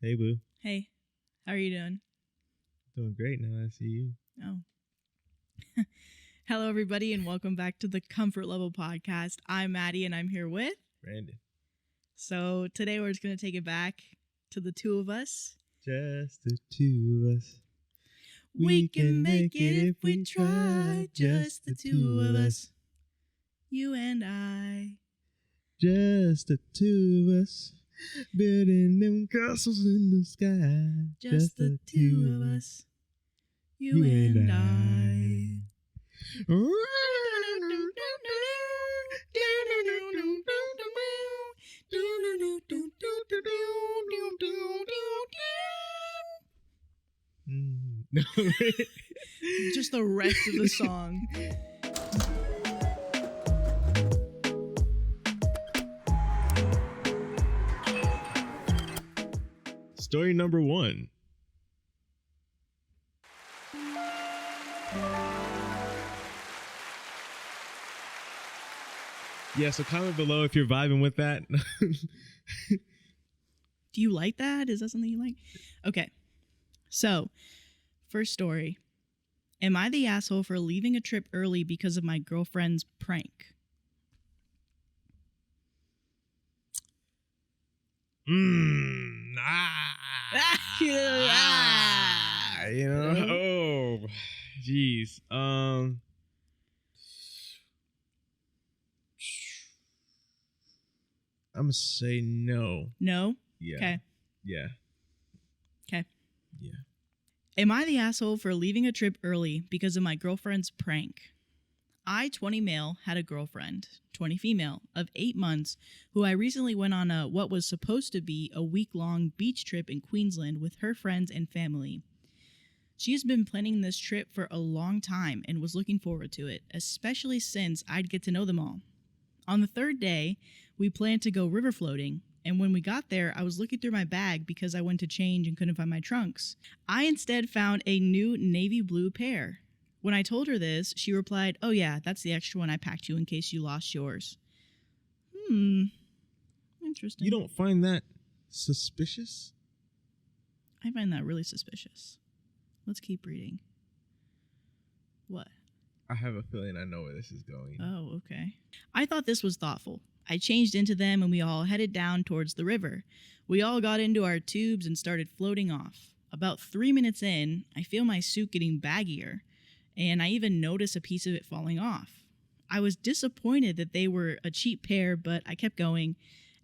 Hey, boo. Hey, how are you doing? Doing great now I see you. Oh. Hello, everybody, and welcome back to the Comfort Level Podcast. I'm Maddie, and I'm here with Brandon. So today we're just going to take it back to the two of us. Just the two of us. We can make it if we try. Just the two of us. You and I. Just the two of us. Building them castles in the sky. Just the two of us. You and I. No. Just the rest of the song. Story number 1. Yeah, so comment below if you're vibing with that. Do you like that? Is that something you like? Okay. So, first story. Am I the asshole for leaving a trip early because of my girlfriend's prank? You know? Oh, jeez. I'm gonna say no. No? Yeah. Okay. Yeah. Okay. Yeah. Am I the asshole for leaving a trip early because of my girlfriend's prank? I, 20 male, had a girlfriend, 20 female, of 8 months, who I recently went on what was supposed to be a week-long beach trip in Queensland with her friends and family. She has been planning this trip for a long time and was looking forward to it, especially since I'd get to know them all. On the third day, we planned to go river floating, and when we got there, I was looking through my bag because I went to change and couldn't find my trunks. I instead found a new navy blue pair. When I told her this, she replied, "Oh yeah, that's the extra one I packed you in case you lost yours." Interesting. You don't find that suspicious? I find that really suspicious. Let's keep reading. What? I have a feeling I know where this is going. Oh, okay. I thought this was thoughtful. I changed into them and we all headed down towards the river. We all got into our tubes and started floating off. About 3 minutes in, I feel my suit getting baggier, and I even notice a piece of it falling off. I was disappointed that they were a cheap pair, but I kept going,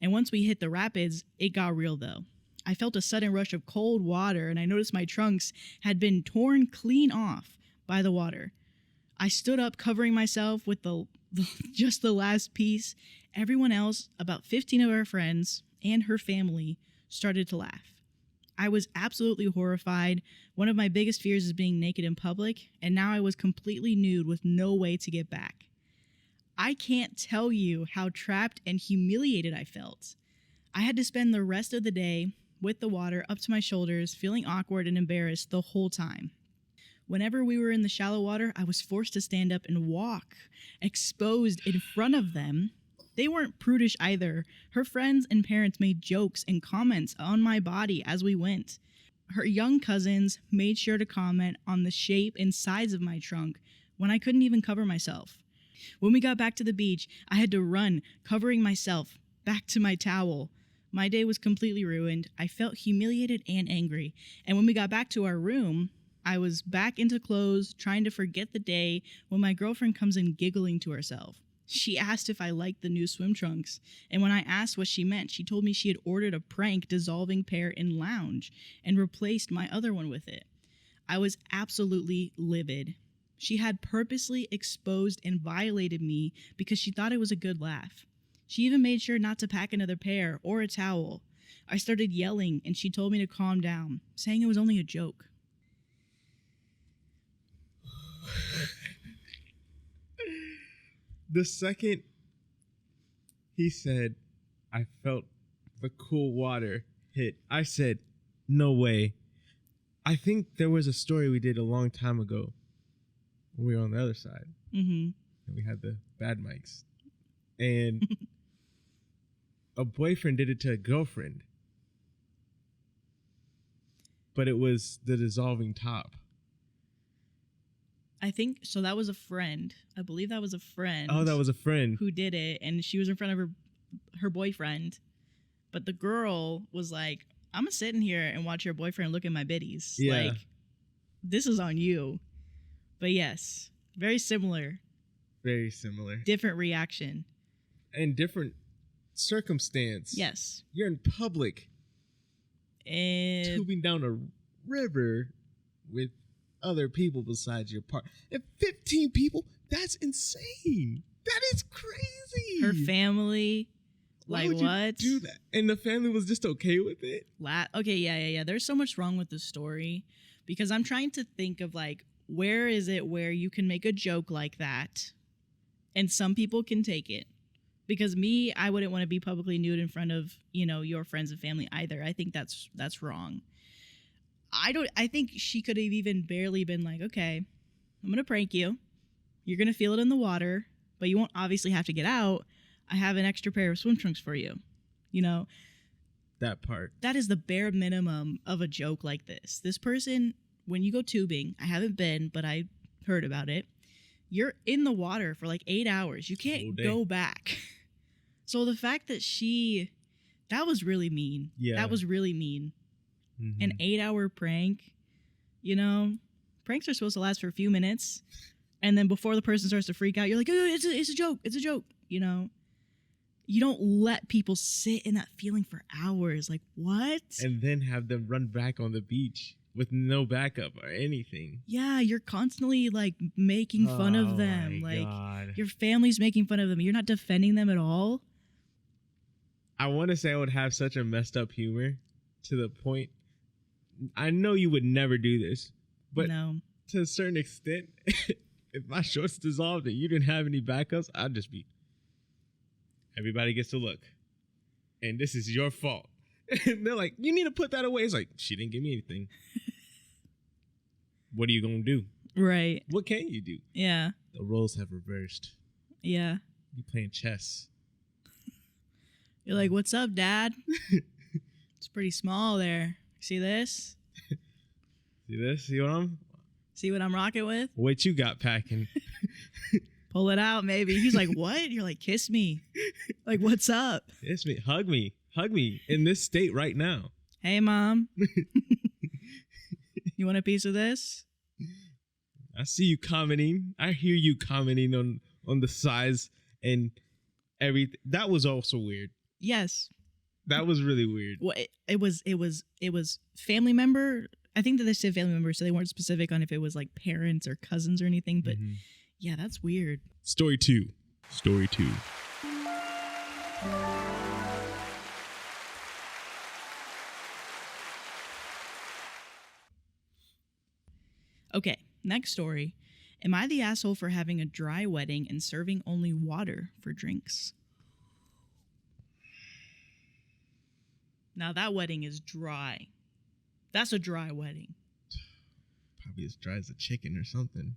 and once we hit the rapids, it got real though. I felt a sudden rush of cold water, and I noticed my trunks had been torn clean off by the water. I stood up, covering myself with just the last piece. Everyone else, about 15 of our friends and her family, started to laugh. I was absolutely horrified. One of my biggest fears is being naked in public, and now I was completely nude with no way to get back. I can't tell you how trapped and humiliated I felt. I had to spend the rest of the day with the water up to my shoulders, feeling awkward and embarrassed the whole time. Whenever we were in the shallow water, I was forced to stand up and walk, exposed in front of them. They weren't prudish either. Her friends and parents made jokes and comments on my body as we went. Her young cousins made sure to comment on the shape and size of my trunk when I couldn't even cover myself. When we got back to the beach, I had to run, covering myself, back to my towel. My day was completely ruined. I felt humiliated and angry. And when we got back to our room, I was back into clothes, trying to forget the day, when my girlfriend comes in giggling to herself. She asked if I liked the new swim trunks, and when I asked what she meant, she told me she had ordered a prank dissolving pair in lounge and replaced my other one with it. I was absolutely livid. She had purposely exposed and violated me because she thought it was a good laugh. She even made sure not to pack another pair or a towel. I started yelling, and she told me to calm down, saying it was only a joke. The second he said, I felt the cool water hit, I said, no way. I think there was a story we did a long time ago when we were on the other side. Mm-hmm. And we had the bad mics. And a boyfriend did it to a girlfriend. but it was the dissolving top. I think so. That was a friend. I believe that was a friend. Oh, that was a friend. Who did it, and she was in front of her boyfriend. But the girl was like, "I'm gonna sit in here and watch your boyfriend look at my bitties. Yeah. Like, this is on you." But yes, very similar. Very similar. Different reaction. And different circumstance. Yes. You're in public. And Tubing down a river with other people besides your partner. And 15 people? That's insane. That is crazy. her family. Why Like, would you what? do that? And the family was just okay with it? Okay, yeah. There's so much wrong with the story because I'm trying to think of like, where is it where you can make a joke like that and some people can take it? Because me, I wouldn't want to be publicly nude in front of, your friends and family either. I think that's wrong. I think she could have even barely been like, okay, I'm going to prank you. You're going to feel it in the water, but you won't obviously have to get out. I have an extra pair of swim trunks for you. That part. That is the bare minimum of a joke like this. This person, when you go tubing, I haven't been, but I heard about it. You're in the water for like 8 hours. You can't go back. So the fact that that was really mean. Yeah. That was really mean. Mm-hmm. An 8-hour prank, pranks are supposed to last for a few minutes. And then before the person starts to freak out, you're like, oh, it's a joke. It's a joke. You don't let people sit in that feeling for hours. Like, what? And then have them run back on the beach with no backup or anything. Yeah, you're constantly like making fun of them. My Like God. your family's making fun of them. You're not defending them at all. I want to say I would have such a messed up humor to the point. I know you would never do this, but No. to a certain extent, if my shorts dissolved and you didn't have any backups, I'd just be, everybody gets to look. And this is your fault. And they're like, you need to put that away. It's like, she didn't give me anything. What are you going to do? Right. What can you do? Yeah. The roles have reversed. Yeah. You playing chess. You're like, what's up, Dad? It's pretty small there. See this? See this? See what I'm rocking with? What you got packing? Pull it out, maybe. He's like, what? You're like, kiss me. Like, what's up? Kiss me. Hug me. Hug me in this state right now. Hey, Mom. You want a piece of this? I see you commenting. I hear you commenting on the size and everything. That was also weird. Yes. That was really weird. Well, it was family member. I think that they said family member, so they weren't specific on if it was like parents or cousins or anything. But yeah, that's weird. Story two. Okay, next story. Am I the asshole for having a dry wedding and serving only water for drinks? Now that wedding is dry. That's a dry wedding. Probably as dry as a chicken or something.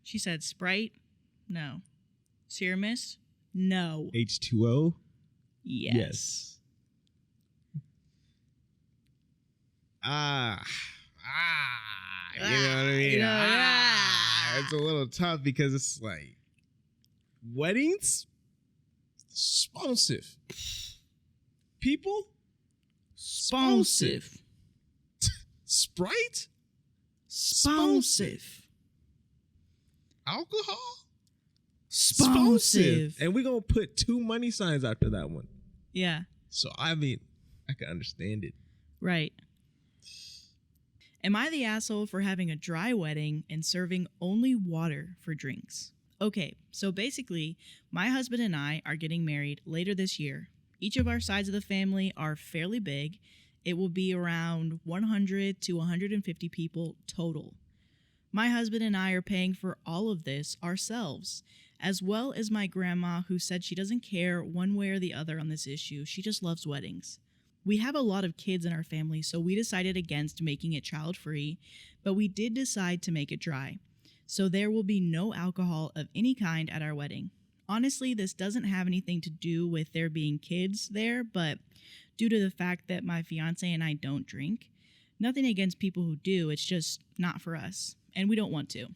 She said Sprite? No. Ceramus? No. H2O? Yes. You know what I mean? Yeah. It's a little tough because it's like weddings, sponsive. People, Sposive. Sprite, Sposive. alcohol, Sposive. and we're gonna put 2 money signs after that one. Yeah. So I mean, I can understand it. Right. Am I the asshole for having a dry wedding and serving only water for drinks? Okay, so basically, my husband and I are getting married later this year. Each of our sides of the family are fairly big. It will be around 100 to 150 people total. My husband and I are paying for all of this ourselves, as well as my grandma, who said she doesn't care one way or the other on this issue. She just loves weddings. We have a lot of kids in our family, so we decided against making it child-free, but we did decide to make it dry. So there will be no alcohol of any kind at our wedding. Honestly, this doesn't have anything to do with there being kids there, but due to the fact that my fiance and I don't drink, Nothing against people who do, it's just not for us, and we don't want to.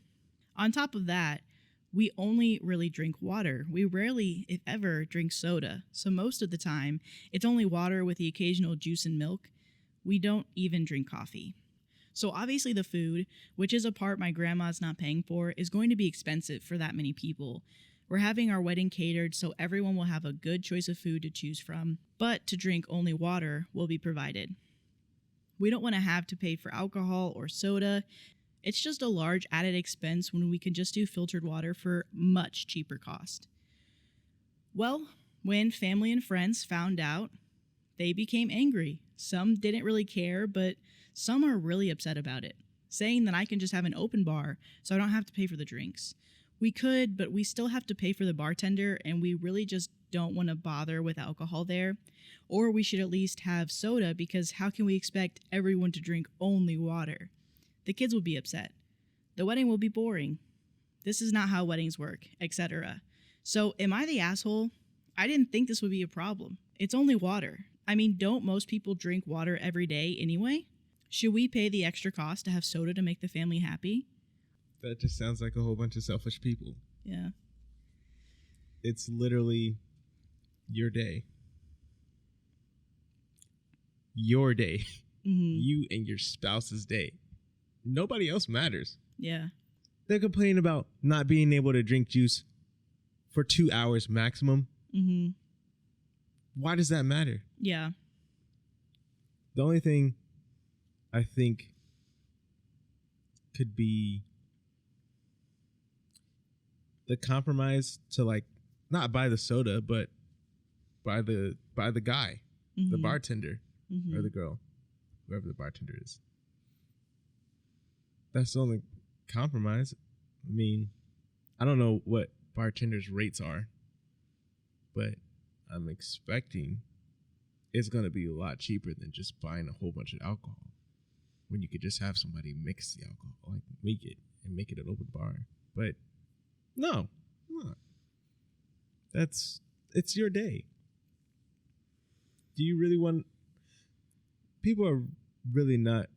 On top of that, we only really drink water. We rarely, if ever, drink soda. So most of the time, it's only water with the occasional juice and milk. We don't even drink coffee. So obviously the food, which is a part my grandma's not paying for, is going to be expensive for that many people. We're having our wedding catered so everyone will have a good choice of food to choose from, but to drink only water will be provided. We don't want to have to pay for alcohol or soda. It's just a large added expense when we can just do filtered water for much cheaper cost. Well, when family and friends found out, they became angry. Some didn't really care, but some are really upset about it, saying that I can just have an open bar so I don't have to pay for the drinks. We could, but we still have to pay for the bartender, and we really just don't want to bother with alcohol there. Or we should at least have soda, because how can we expect everyone to drink only water? The kids will be upset. The wedding will be boring. This is not how weddings work, etc. So am I the asshole? I didn't think this would be a problem. It's only water. I mean, don't most people drink water every day anyway? Should we pay the extra cost to have soda to make the family happy? That just sounds like a whole bunch of selfish people. Yeah. It's literally your day. Your day. Mm-hmm. You and your spouse's day. Nobody else matters. Yeah. They're complaining about not being able to drink juice for 2 hours maximum. Mm-hmm. Why does that matter? Yeah. The only thing I think could be the compromise to, like, not buy the soda, but buy the guy, Mm-hmm. the bartender, Mm-hmm. or the girl, whoever the bartender is. That's the only compromise. I mean, I don't know what bartenders' rates are, but I'm expecting it's going to be a lot cheaper than just buying a whole bunch of alcohol, when you could just have somebody mix the alcohol, like make it an open bar. But no. It's your day. Do you really want... People are really not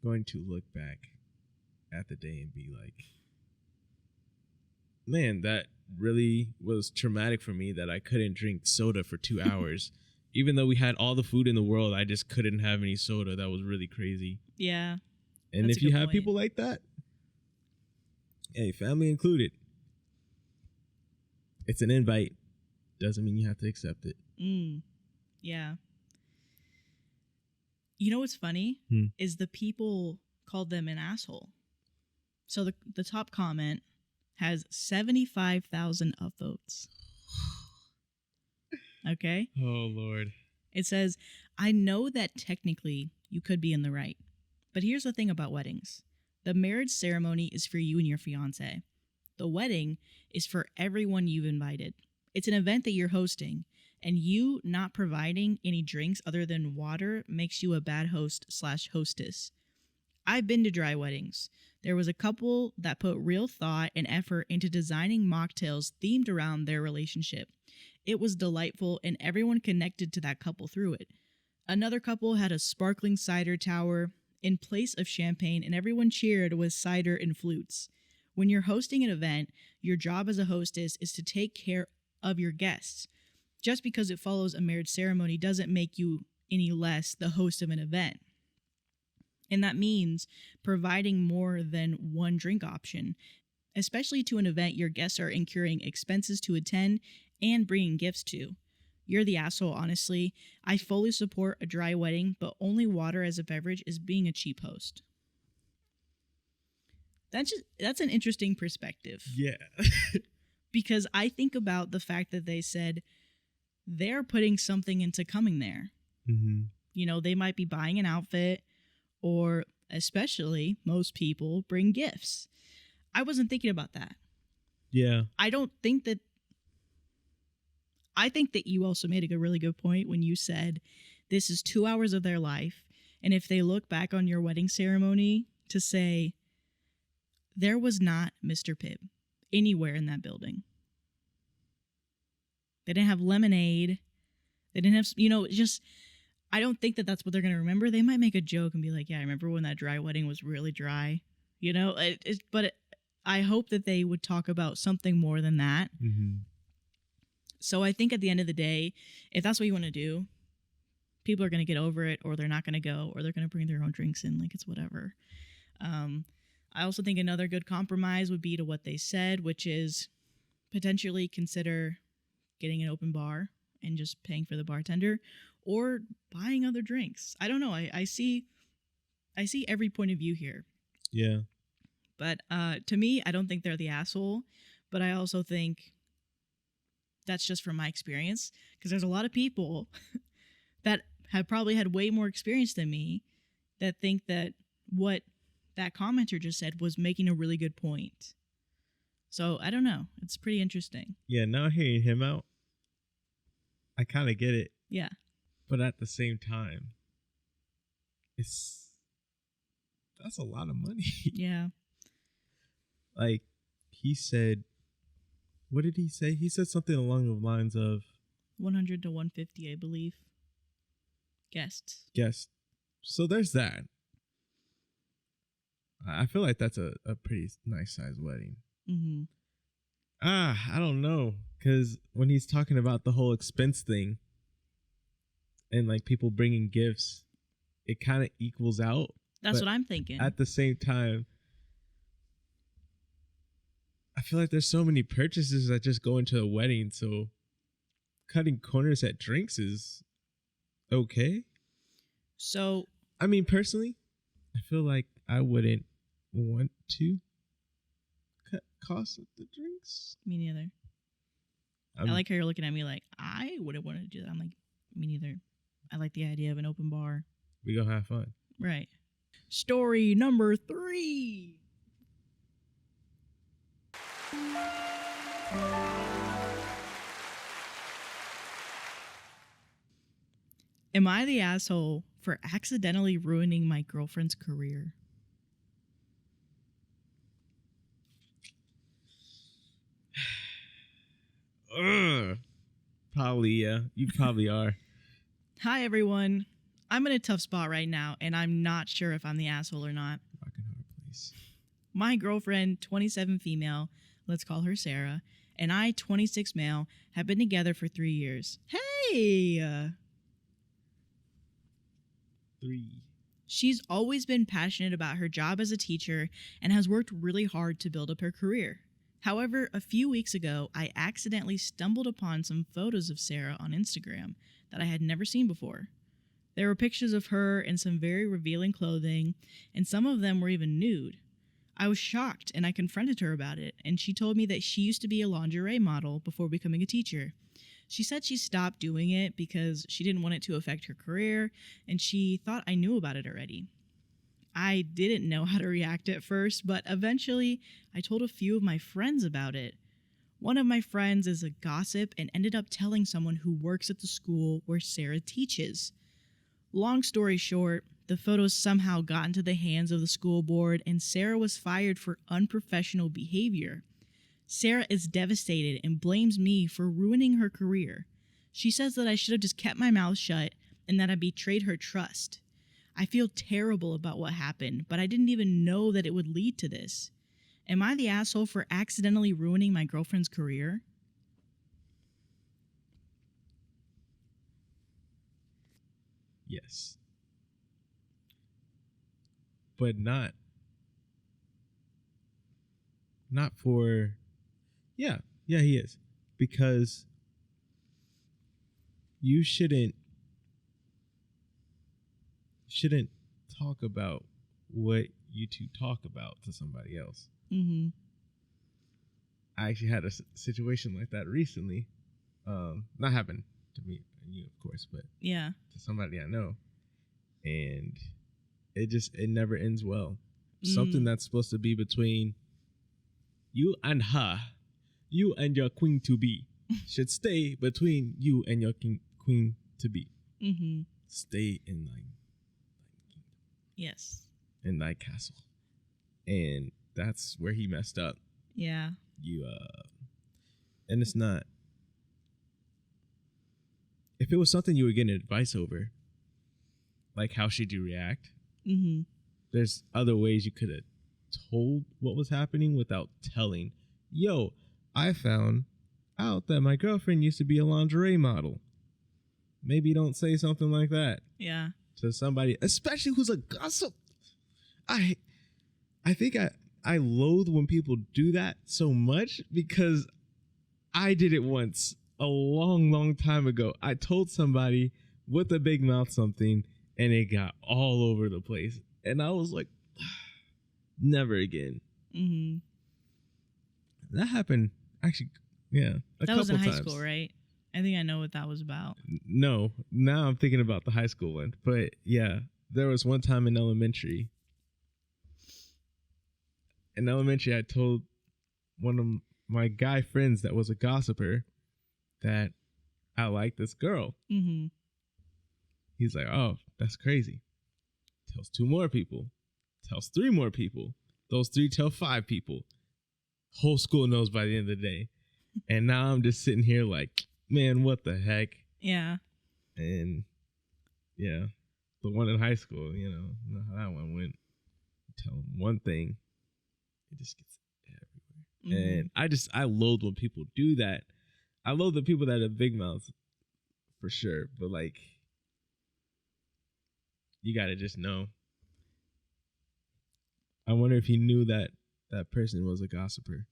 going to look back at the day and be like, man, that really was traumatic for me that I couldn't drink soda for 2 hours. Even though we had all the food in the world, I just couldn't have any soda. That was really crazy. Yeah. And That's if a you good have point. people like that, hey, family included, it's an invite. Doesn't mean you have to accept it. Yeah. You know what's funny? Is the people called them an asshole. So the top comment has 75,000 upvotes. Okay? Oh, Lord. It says, I know that technically you could be in the right, but here's the thing about weddings. The marriage ceremony is for you and your fiance. The wedding is for everyone you've invited. It's an event that you're hosting, and you not providing any drinks other than water makes you a bad host/hostess. I've been to dry weddings. There was a couple that put real thought and effort into designing mocktails themed around their relationship. It was delightful, and everyone connected to that couple through it. Another couple had a sparkling cider tower in place of champagne, and everyone cheered with cider and flutes. When you're hosting an event, your job as a hostess is to take care of your guests. Just because it follows a marriage ceremony doesn't make you any less the host of an event. And that means providing more than one drink option, especially to an event your guests are incurring expenses to attend and bringing gifts to. You're the asshole, honestly. I fully support a dry wedding, but only water as a beverage is being a cheap host. That's an interesting perspective. Yeah. Because I think about the fact that they said they're putting something into coming there. Mm-hmm. You know, they might be buying an outfit, or especially most people bring gifts. I wasn't thinking about that. Yeah. I think that you also made a really good point when you said this is 2 hours of their life. And if they look back on your wedding ceremony to say, there was not Mr. Pibb anywhere in that building. They didn't have lemonade. They didn't have, just, I don't think that that's what they're going to remember. They might make a joke and be like, yeah, I remember when that dry wedding was really dry. You know, I hope that they would talk about something more than that. Mm-hmm. So I think at the end of the day, if that's what you want to do, people are going to get over it, or they're not going to go, or they're going to bring their own drinks in. Like, it's whatever. I also think another good compromise would be to what they said, which is potentially consider getting an open bar and just paying for the bartender, or buying other drinks. I don't know. I see every point of view here. Yeah. But to me, I don't think they're the asshole. But I also think that's just from my experience, because there's a lot of people that have probably had way more experience than me that think that what that commenter just said was making a really good point. So I don't know. It's pretty interesting. Yeah, now hearing him out, I kind of get it. Yeah. But at the same time, that's a lot of money. Yeah. Like, he said, what did he say? He said something along the lines of 100 to 150, I believe. Guests. Yes. So there's that. I feel like that's a pretty nice sized wedding. Mm-hmm. I don't know. Because when he's talking about the whole expense thing and like people bringing gifts, it kind of equals out. That's what I'm thinking. At the same time, I feel like there's so many purchases that just go into a wedding. So cutting corners at drinks is okay. So, I mean, personally, I feel like I wouldn't want to cut costs of the drinks. Me neither. I like how you're looking at me like, I wouldn't want to do that. I'm like, me neither. I like the idea of an open bar. We gonna have fun. Right. Story number 3. Am I the asshole for accidentally ruining my girlfriend's career? Probably, yeah. You probably are. Hi, everyone. I'm in a tough spot right now, and I'm not sure if I'm the asshole or not. Rockin' hard, please. My girlfriend, 27 female, let's call her Sarah, and I, 26 male, have been together for 3 years. Hey! 3. She's always been passionate about her job as a teacher and has worked really hard to build up her career. However, a few weeks ago, I accidentally stumbled upon some photos of Sarah on Instagram that I had never seen before. There were pictures of her in some very revealing clothing, and some of them were even nude. I was shocked, and I confronted her about it, and she told me that she used to be a lingerie model before becoming a teacher. She said she stopped doing it because she didn't want it to affect her career, and she thought I knew about it already. I didn't know how to react at first, but eventually I told a few of my friends about it. One of my friends is a gossip and ended up telling someone who works at the school where Sarah teaches. Long story short, the photos somehow got into the hands of the school board and Sarah was fired for unprofessional behavior. Sarah is devastated and blames me for ruining her career. She says that I should have just kept my mouth shut and that I betrayed her trust. I feel terrible about what happened, but I didn't even know that it would lead to this. Am I the asshole for accidentally ruining my girlfriend's career? Yes. But not for... Yeah, he is. Because you shouldn't talk about what you two talk about to somebody else. Mm-hmm. I actually had a situation like that recently. Not happened to me and you, of course, but Yeah. to somebody I know. And it never ends well. Something that's supposed to be between you and her, you and your queen to be, should stay between you and your queen to be. Mm-hmm. Stay in line. Yes. In thy castle. And that's where he messed up. Yeah. And it's not, if it was something you were getting advice over, like how should you react? Mm-hmm. There's other ways you could have told what was happening without telling. Yo, I found out that my girlfriend used to be a lingerie model. Maybe don't say something like that. Yeah. To somebody, especially who's a gossip. I think I loathe when people do that so much because I did it once a long time ago. I told somebody with a big mouth something and it got all over the place. And I was like, never again. Mm-hmm. That happened actually, yeah. That was in high times. school, right? I think I know what that was about. No, now I'm thinking about the high school one. But yeah, there was one time in elementary. In elementary, I told one of my guy friends that was a gossiper that I like this girl. Mm-hmm. He's like, oh, that's crazy. Tells 2 more people. Tells 3 more people. Those 3 tell 5 people. Whole school knows by the end of the day. And now I'm just sitting here like, man, what the heck? Yeah. And yeah, the one in high school, you know how that one went. Tell them one thing, it just gets everywhere. Mm-hmm. And I loathe when people do that. I loathe the people that have big mouths for sure. But like, you gotta just know. I wonder if he knew that that person was a gossiper.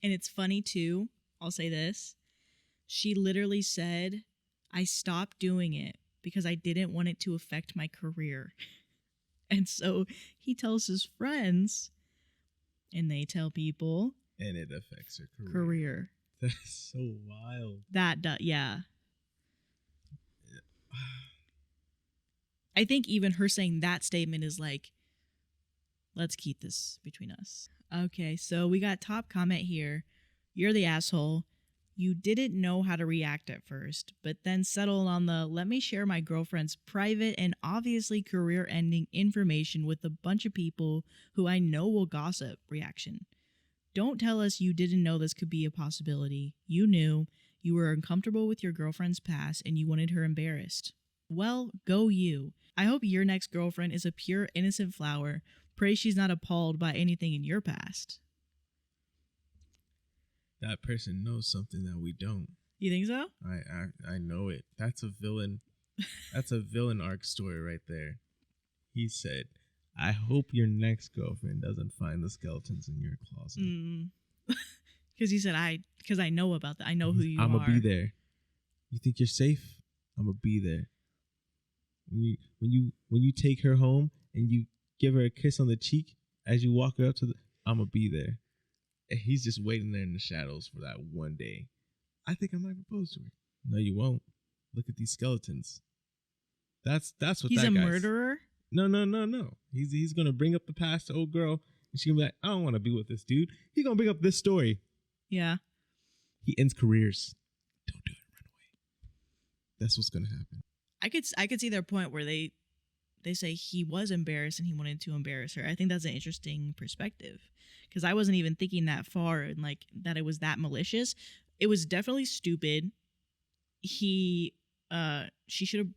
And it's funny too. I'll say this. She literally said, I stopped doing it because I didn't want it to affect my career. And so he tells his friends and they tell people. And it affects her career. That's so wild. Yeah. I think even her saying that statement is like, let's keep this between us. Okay, so we got top comment here. You're the asshole. You didn't know how to react at first, but then settled on the let me share my girlfriend's private and obviously career-ending information with a bunch of people who I know will gossip reaction. Don't tell us you didn't know this could be a possibility. You knew. You were uncomfortable with your girlfriend's past and you wanted her embarrassed. Well, go you. I hope your next girlfriend is a pure, innocent flower. Pray she's not appalled by anything in your past. That person knows something that we don't. You think so? I know it. That's a villain. That's a villain arc story right there. He said, I hope your next girlfriend doesn't find the skeletons in your closet. Because he said, because I know about that. I know who you I'm are. going to be there. You think you're safe? I'm going to be there. When you take her home and you give her a kiss on the cheek as you walk her up to the, I'm going to be there. And he's just waiting there in the shadows for that one day. I think I might propose to her. No, you won't. Look at these skeletons. That's what he's that a guy's. Murderer? No. He's gonna bring up the past to old girl, and she's gonna be like, I don't want to be with this dude. He's gonna bring up this story. Yeah. He ends careers. Don't do it. Run away. That's what's gonna happen. I could see their point where they say he was embarrassed and he wanted to embarrass her. I think that's an interesting perspective because I wasn't even thinking that far and like that it was that malicious. It was definitely stupid. She should have,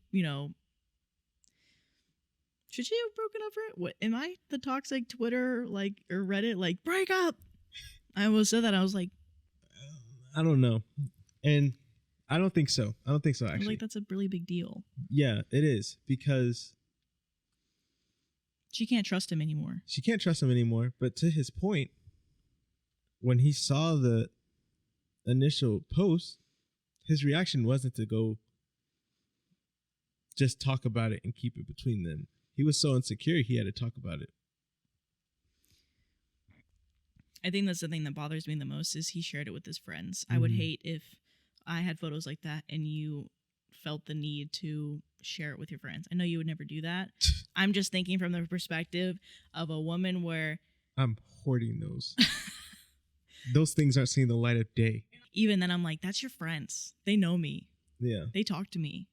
should she have broken up for it? What am I the toxic Twitter like or Reddit like break up? I almost said that. I was like, I don't know, and I don't think so. Actually, I was like that's a really big deal. Yeah, it is because she can't trust him anymore. But to his point, when he saw the initial post, his reaction wasn't to go just talk about it and keep it between them. He was so insecure, he had to talk about it. I think that's the thing that bothers me the most is he shared it with his friends. I would hate if I had photos like that and you felt the need to share it with your friends. I know you would never do that. I'm just thinking from the perspective of a woman where I'm hoarding those. Those things aren't seeing the light of day. Even then I'm like, that's your friends. They know me. Yeah. They talk to me.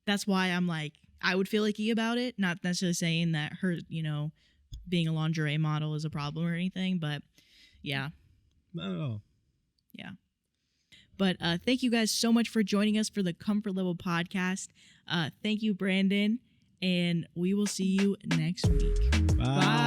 That's why I'm like, I would feel icky about it. Not necessarily saying that her, being a lingerie model is a problem or anything, but yeah. Not at all. Yeah. But thank you guys so much for joining us for the Comfort Level podcast. Thank you, Brandon. and we will see you next week. Bye.